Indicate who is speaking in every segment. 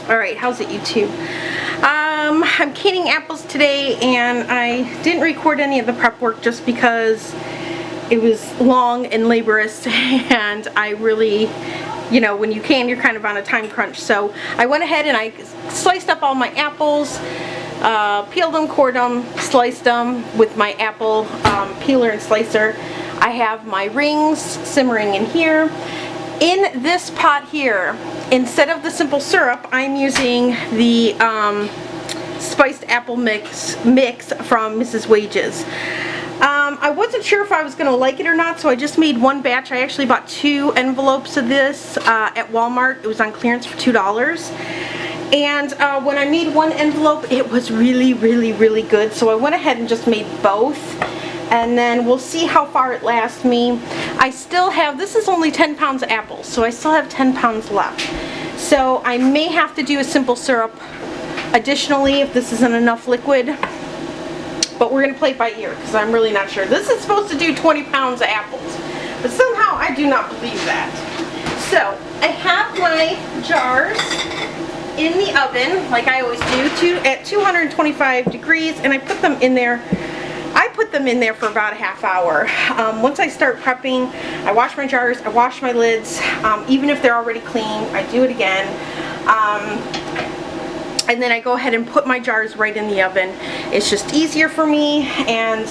Speaker 1: Alright, how's it, YouTube? I'm canning apples today, and I didn't record any of the prep work just because it was long and laborious, and I really, you know, when you can, you're kind of on a time crunch. So I went ahead and I sliced up all my apples, peeled them, cored them, sliced them with my apple peeler and slicer. I have my rings simmering in here. In this pot here, instead of the simple syrup, I'm using the spiced apple mix from Mrs. Wages. I wasn't sure if I was going to like it or not, so I just made one batch. I actually bought 2 envelopes of this at Walmart. It was on clearance for $2. And when I made one envelope, it was really, really, really good. So I went ahead and just made both. And then we'll see how far it lasts me. I still have, this is only 10 pounds of apples, so I still have 10 pounds left. So I may have to do a simple syrup additionally if this isn't enough liquid. But we're going to play it by ear because I'm really not sure. This is supposed to do 20 pounds of apples, but somehow I do not believe that. So I have my jars in the oven, like I always do, at 225 degrees, and I put them in there. I put them in there for about a half hour. Once I start prepping, I wash my jars, I wash my lids. Even if they're already clean, I do it again. And then I go ahead and put my jars right in the oven. It's just easier for me, and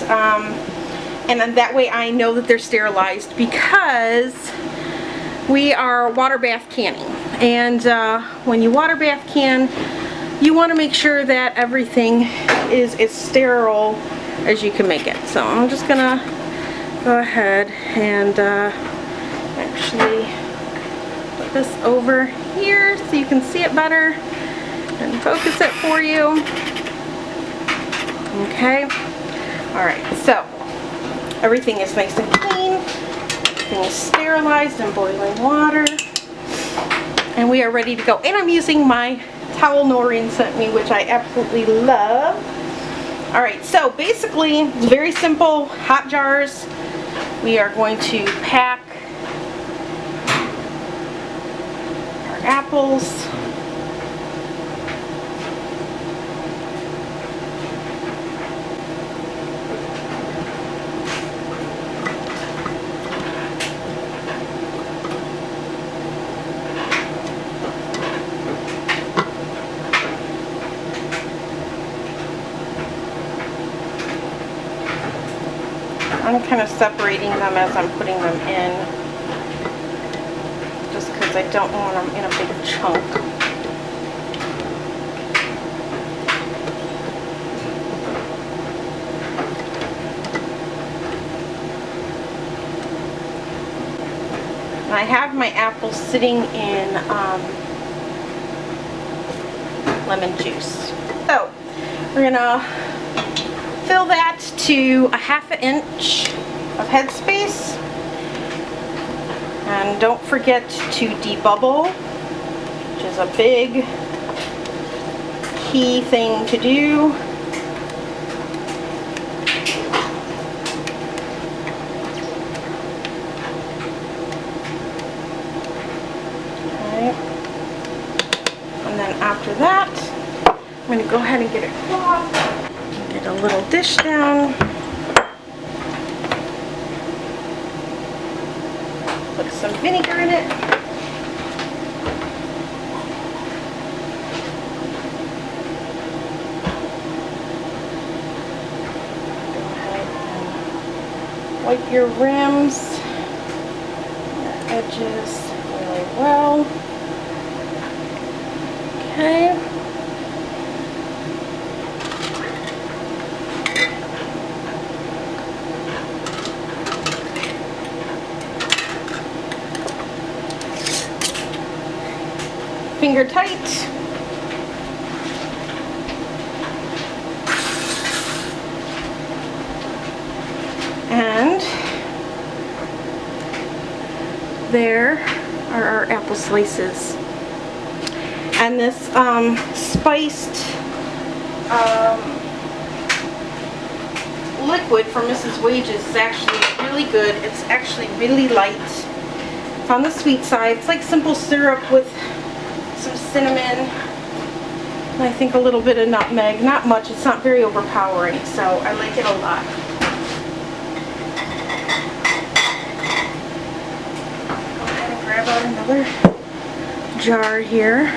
Speaker 1: then that way I know that they're sterilized, because we are water bath canning. And when you water bath can, you want to make sure that everything is as sterile as you can make it. So I'm just gonna go ahead and actually put this over here so you can see it better and focus it for you. Okay, alright, so everything is nice and clean, everything is sterilized in boiling water, and we are ready to go. And I'm using my towel Noreen sent me, which I absolutely love. Alright, so basically it's very simple. Hot jars. We are going to pack our apples. I'm kind of separating them as I'm putting them in, just because I don't want them in a big chunk. And I have my apples sitting in lemon juice. So we're gonna fill that to a ½ inch of headspace, and don't forget to debubble, which is a big key thing to do. Okay. And then after that, I'm going to go ahead and get a cloth. Get a little dish down. Put some vinegar in it. Go ahead and wipe your rims, your edges really well. Okay. Finger tight. And there are our apple slices. And this spiced liquid from Mrs. Wages is actually really good. It's actually really light. It's on the sweet side. It's like simple syrup with some cinnamon And I think a little bit of nutmeg, not much, it's not very overpowering, so I like it a lot. Go ahead and grab out another jar here.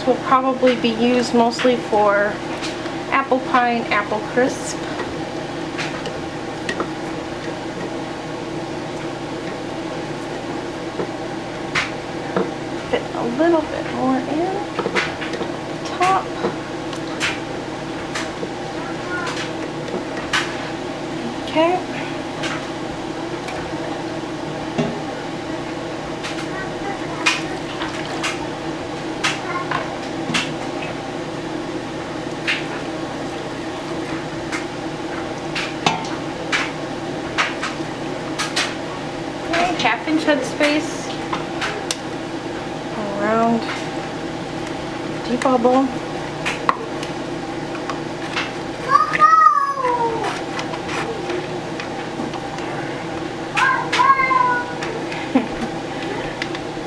Speaker 1: Will probably be used mostly for apple pie and apple crisp. Fit a little bit more in top. Okay. Half-inch headspace around the bubble.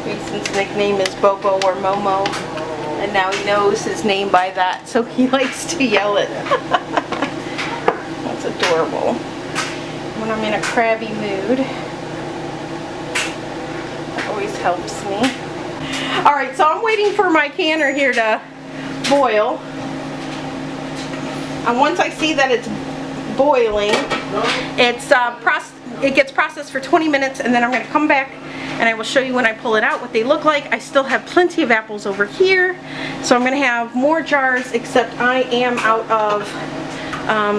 Speaker 1: Mason's nickname is Bobo or Momo, and now he knows his name by that, so he likes to yell it. That's adorable. When I'm in a crabby mood, always helps me. Alright, so I'm waiting for my canner here to boil. And once I see that it's boiling, it gets processed for 20 minutes, and then I'm going to come back and I will show you when I pull it out what they look like. I still have plenty of apples over here, so I'm going to have more jars, except I am out of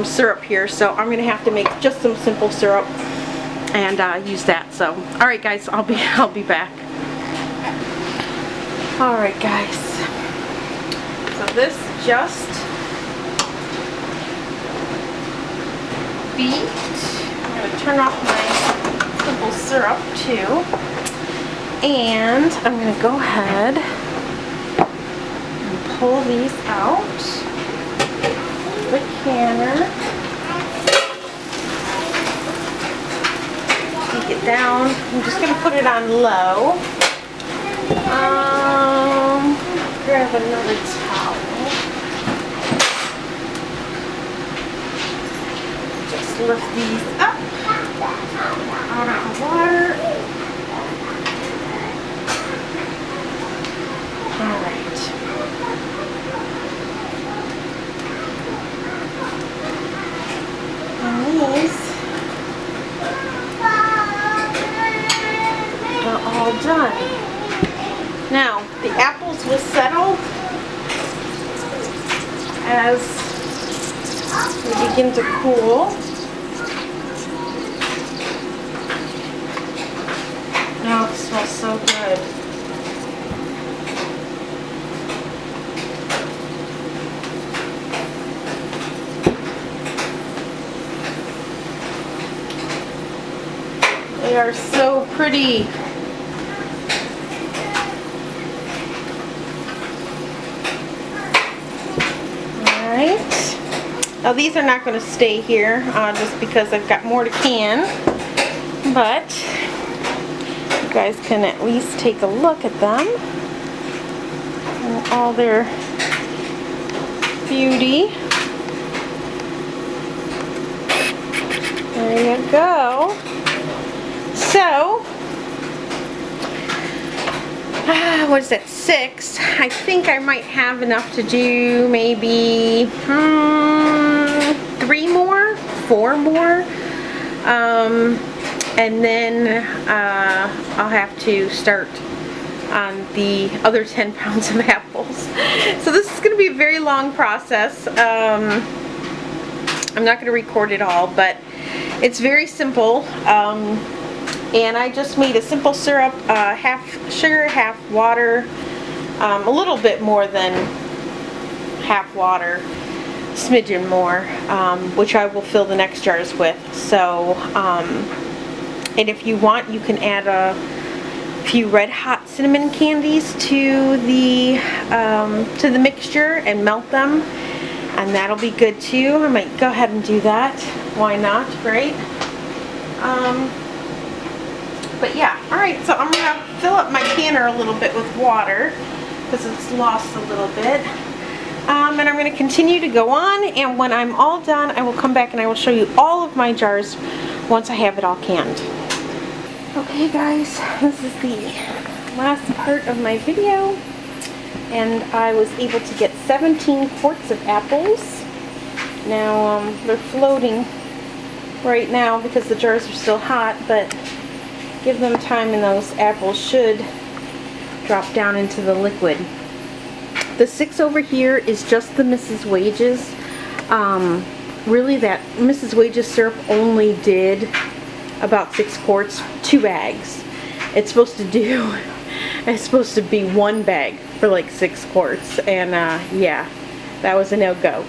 Speaker 1: syrup here, so I'm going to have to make just some simple syrup and use that. So alright guys, I'll be back. Alright guys, so this just beat. I'm going to turn off my simple syrup too, and I'm going to go ahead and pull these out of the canner. It down. I'm just going to put it on low. Grab another towel. Just lift these up out of the water. Alright. And these all done. Now the apples will settle as they begin to cool. Oh, it smells so good. They are so pretty. Now these are not going to stay here just because I've got more to can, but you guys can at least take a look at them and all their beauty. There you go. So, what is that, 6? I think I might have enough to do maybe 3 more, 4 more, and then I'll have to start on the other 10 pounds of apples. So this is going to be a very long process. I'm not going to record it all, but it's very simple. And I just made a simple syrup, half sugar, half water, a little bit more than half water, smidgen more, which I will fill the next jars with. So, and if you want, you can add a few red hot cinnamon candies to the mixture and melt them, and that'll be good too. I might go ahead and do that. Why not, right? But yeah, alright, so I'm gonna fill up my canner a little bit with water because it's lost a little bit. And I'm going to continue to go on, and when I'm all done, I will come back and I will show you all of my jars once I have it all canned. Okay guys, this is the last part of my video, and I was able to get 17 quarts of apples. Now they're floating right now because the jars are still hot, but give them time and those apples should drop down into the liquid. The 6 over here is just the Mrs. Wages. Really, that Mrs. Wages syrup only did about 6 quarts, 2 bags. It's supposed to be 1 bag for like 6 quarts, and yeah, that was a no-go.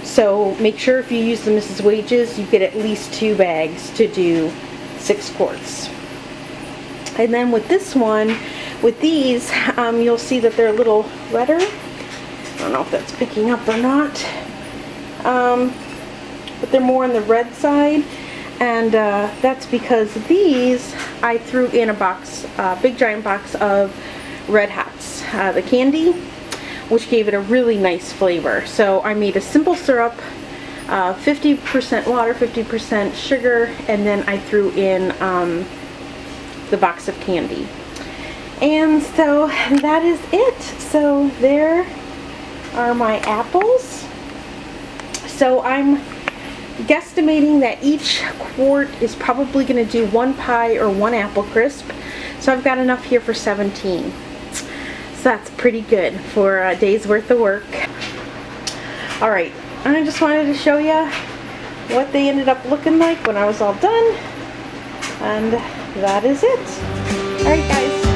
Speaker 1: So make sure if you use the Mrs. Wages, you get at least 2 bags to do 6 quarts. And then with this one, with these, you'll see that they're a little redder. I don't know if that's picking up or not. But they're more on the red side. And that's because these, I threw in a box, big giant box of Red Hots, the candy, which gave it a really nice flavor. So I made a simple syrup, 50% water, 50% sugar, and then I threw in the box of candy. And so that is it. So there are my apples. So I'm guesstimating that each quart is probably going to do 1 pie or 1 apple crisp. So I've got enough here for 17. So that's pretty good for a day's worth of work. Alright, I just wanted to show you what they ended up looking like when I was all done. And that is it. Alright guys.